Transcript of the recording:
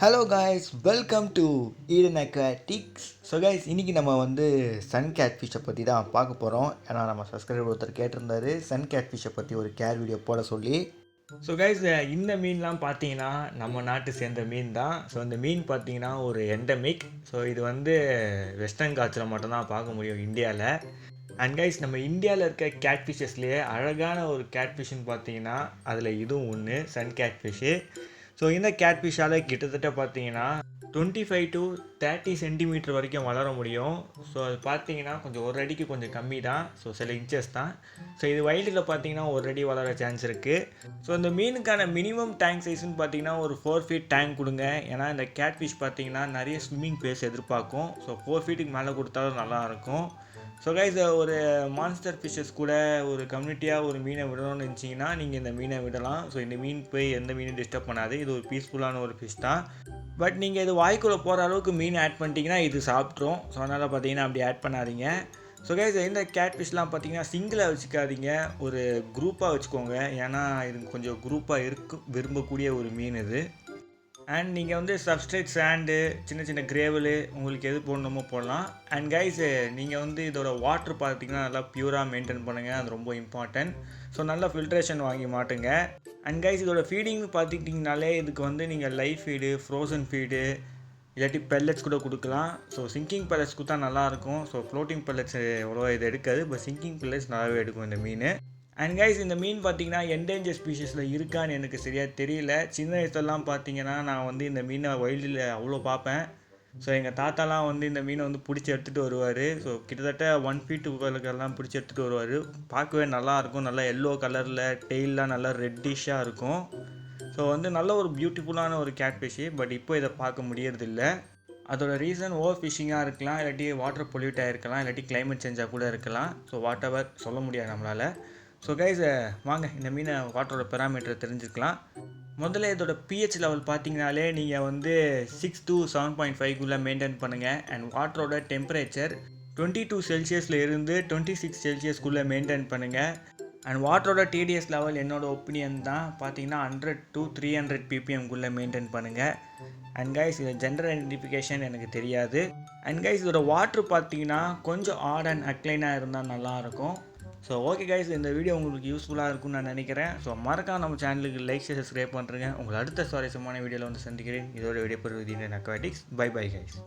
Hello guys, welcome to Eden aquatics. So guys, இன்றைக்கி நம்ம Sun கேட்ஃபிஷை பற்றி தான் பார்க்க போகிறோம். ஏன்னா நம்ம சப்ஸ்கிரைபர் ஒருத்தர் கேட்டிருந்தாரு சன் கேட்ஃபிஷை பற்றி ஒரு கேர் வீடியோ போட சொல்லி. ஸோ கைஸ், இந்த மீன்லாம் பார்த்தீங்கன்னா நம்ம நாட்டு சேர்ந்த மீன் தான். ஸோ இந்த மீன் பார்த்தீங்கன்னா ஒரு எண்டமிக். ஸோ இது வெஸ்டர்ன் காட்சியில் மட்டும்தான் பார்க்க முடியும் இந்தியாவில். அண்ட் கைஸ், நம்ம இந்தியாவில் இருக்க கேட்ஃபிஷஸ்லேயே அழகான ஒரு கேட்ஃபிஷ்ஷுன்னு பார்த்தீங்கன்னா அதில் இதுவும் ஒன்று, சன் கேட்ஃபிஷ்ஷு. ஸோ இந்த கேட்ஃபிஷ்ஷால் கிட்டத்தட்ட பார்த்தீங்கன்னா 25 to 30 சென்டிமீட்டர் வரைக்கும் வளர முடியும். ஸோ அது பார்த்தீங்கன்னா கொஞ்சம் ஒரு அடிக்கு கொஞ்சம் கம்மி தான். ஸோ சில இன்ச்சஸ் தான். ஸோ இது வைல்டில் பார்த்தீங்கன்னா ஒரு அடி வளர சான்ஸ் இருக்குது. ஸோ இந்த மீனுக்கான மினிமம் டேங்க் சைஸ்ன்னு பார்த்தீங்கன்னா ஒரு 4 feet டேங்க் கொடுங்க. ஏன்னா இந்த கேட்ஃபிஷ் பார்த்தீங்கன்னா நிறைய ஸ்விம்மிங் பிளேஸ் எதிர்பார்க்கும். ஸோ 4 feetக்கு மேலே கொடுத்தாலும் நல்லாயிருக்கும். ஸோ கைஸ், ஒரு மான்ஸ்டர் ஃபிஷ்ஷஸ் கூட ஒரு கம்யூனிட்டியாக ஒரு மீனை விடணும்னு நினச்சிங்கன்னா நீங்கள் இந்த மீனை விடலாம். ஸோ இந்த மீன் போய் எந்த மீனும் டிஸ்டர்ப் பண்ணாது. இது ஒரு பீஸ்ஃபுல்லான ஒரு ஃபிஷ் தான். பட் நீங்கள் இது வாய்க்குள்ளே போகிற அளவுக்கு மீன் ஆட் பண்ணிட்டீங்கன்னா இது சாப்பிட்ரும். ஸோ அதனால் பார்த்தீங்கன்னா அப்படி ஆட் பண்ணாதீங்க. ஸோ கைஸ், இந்த கேட்ஃபிஷ்லாம் பார்த்தீங்கன்னா சிங்கிளாக வச்சுக்காதீங்க, ஒரு குரூப்பாக வச்சுக்கோங்க. ஏன்னா இது கொஞ்சம் குரூப்பாக விரும்பக்கூடிய ஒரு மீன் இது. அண்ட் நீங்கள் சப்ஸ்ட்ரேட் சாண்டு, சின்ன சின்ன கிரேவலு உங்களுக்கு எது போடணுமோ போடலாம். அண்ட் கைஸ், நீங்கள் இதோட வாட்டர் பார்த்தீங்கன்னா நல்லா பியூராக மெயின்டைன் பண்ணுங்கள். அது ரொம்ப இம்பார்ட்டன்ட். ஸோ நல்லா ஃபில்ட்ரேஷன் வாங்கி மாட்டுங்க. அண்ட் கைஸ், இதோட ஃபீடிங் பார்த்துக்கிட்டிங்கனாலே இதுக்கு நீங்கள் லைஃப் ஃபீடு, ஃப்ரோசன் ஃபீடு, இல்லாட்டி பெல்லட்ஸ் கூட கொடுக்கலாம். ஸோ சிங்கிங் பெல்லட்ஸ் கொடுத்தா நல்லாயிருக்கும். ஸோ ஃப்ளோட்டிங் பெல்லட்ஸ் எவ்வளோ இது எடுக்காது, பட் சிங்கிங் பெல்லட்ஸ் நல்லாவே எடுக்கும் இந்த மீன். அண்ட் கைஸ், இந்த மீன் பார்த்தீங்கன்னா என்டேஞ்சர் ஸ்பீஷஸில் இருக்கான்னு எனக்கு சரியாக தெரியல. சின்ன வயசுலலாம் பார்த்தீங்கன்னா நான் இந்த மீனை வைல்டில் அவ்வளோ பார்ப்பேன். ஸோ எங்கள் தாத்தாலாம் இந்த மீனை பிடிச்சி எடுத்துகிட்டு வருவார். ஸோ கிட்டத்தட்ட 1 feet எல்லாம் பிடிச்சி எடுத்துகிட்டு வருவார். பார்க்கவே நல்லாயிருக்கும். நல்லா எல்லோ கலரில், டெய்லாம் நல்லா ரெட்டிஷாக இருக்கும். ஸோ நல்ல ஒரு பியூட்டிஃபுல்லான ஒரு கேட்ஃபிஷ்ஷு. பட் இப்போ இதை பார்க்க முடியறதில்ல. அதோட ரீசன் ஓவர் ஃபிஷிங்காக இருக்கலாம், இல்லாட்டி வாட்டர் பொல்யூட் ஆகிருக்கலாம், இல்லாட்டி கிளைமேட் சேஞ்சாக கூட இருக்கலாம். ஸோ வாட் எவர் சொல்ல முடியாது நம்மளால். ஸோ கைஸ், வாங்க இந்த மீனை வாட்டரோட பெராமீட்டரை தெரிஞ்சுக்கலாம். முதல்ல இதோட பிஹெச் லெவல் பார்த்தீங்கனாலே நீங்கள் 6 to 7.5குள்ளே மெயின்டைன் பண்ணுங்கள். அண்ட் வாட்டரோட டெம்பரேச்சர் 22 செல்சியஸில் இருந்து 26 செல்சியஸ்குள்ளே மெயின்டைன் பண்ணுங்கள். அண்ட் வாட்டரோட டிடிஎஸ் லெவல் என்னோடய ஒப்பீனியன் தான் பார்த்தீங்கன்னா 100 to 300 ppmகுள்ளே மெயின்டைன் பண்ணுங்கள். அண்ட் கைஸ், இது ஜெண்டர் ஐடென்டிஃபிகேஷன் எனக்கு தெரியாது. அண்ட் கைஸ், இதோட வாட்ரு பார்த்தீங்கன்னா கொஞ்சம் ஆட் அண்ட் அக்ளைனாக இருந்தால் நல்லாயிருக்கும். ஸோ ஓகே கைஸ், இந்த வீடியோ உங்களுக்கு யூஸ்ஃபுல்லாக இருக்கும்னு நான் நினைக்கிறேன். ஸோ மறக்காம நம்ம சேனலுக்கு லைக், சப்ஸ்கிரைப் பண்ணுறேங்க. உங்களை அடுத்த சுவாரஸ்யமான வீடியோவில் சந்திக்கிறேன். இதோட வீடியோ பெறுவது Eden Aquatics. Bye bye guys.